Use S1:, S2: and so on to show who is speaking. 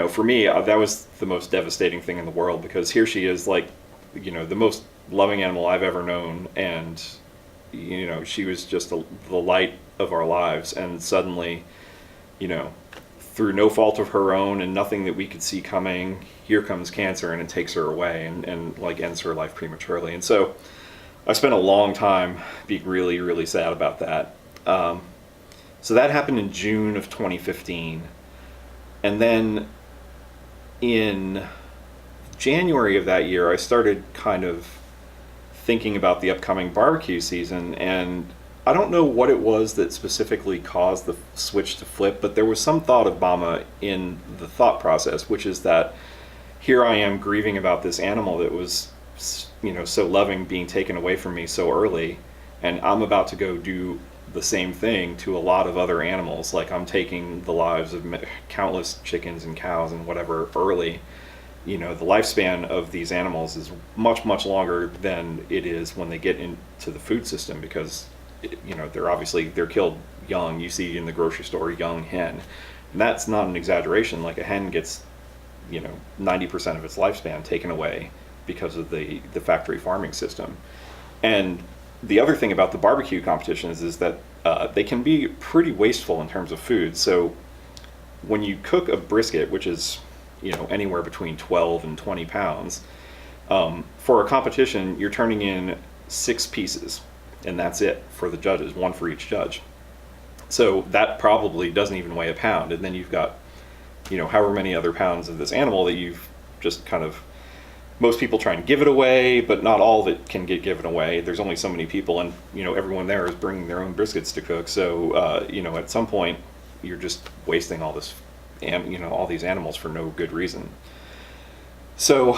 S1: for me, that was the most devastating thing in the world, because here she is, like, the most loving animal I've ever known, and she was just the light of our lives, and suddenly, through no fault of her own and nothing that we could see coming, here comes cancer and it takes her away, and like ends her life prematurely. And so I spent a long time being really, really sad about that. So that happened in June of 2015. And then in January of that year, I started kind of thinking about the upcoming barbecue season, and I don't know what it was that specifically caused the switch to flip, but there was some thought of Mama in the thought process, which is that here I am grieving about this animal that was, so loving, being taken away from me so early, and I'm about to go do the same thing to a lot of other animals. Like, I'm taking the lives of countless chickens and cows and whatever early. The lifespan of these animals is much, much longer than it is when they get into the food system, because they're killed young. You see in the grocery store young hen, and that's not an exaggeration. Like, a hen gets 90% of its lifespan taken away because of the factory farming system. And the other thing about the barbecue competitions is that they can be pretty wasteful in terms of food. So when you cook a brisket, which is anywhere between 12 and 20 pounds, for a competition you're turning in 6 pieces, and that's it for the judges, 1 for each judge. So that probably doesn't even weigh a pound, and then you've got however many other pounds of this animal that you've just kind of, most people try and give it away, but not all of it can get given away. There's only so many people, and everyone there is bringing their own briskets to cook. So at some point you're just wasting all this, all these animals for no good reason. So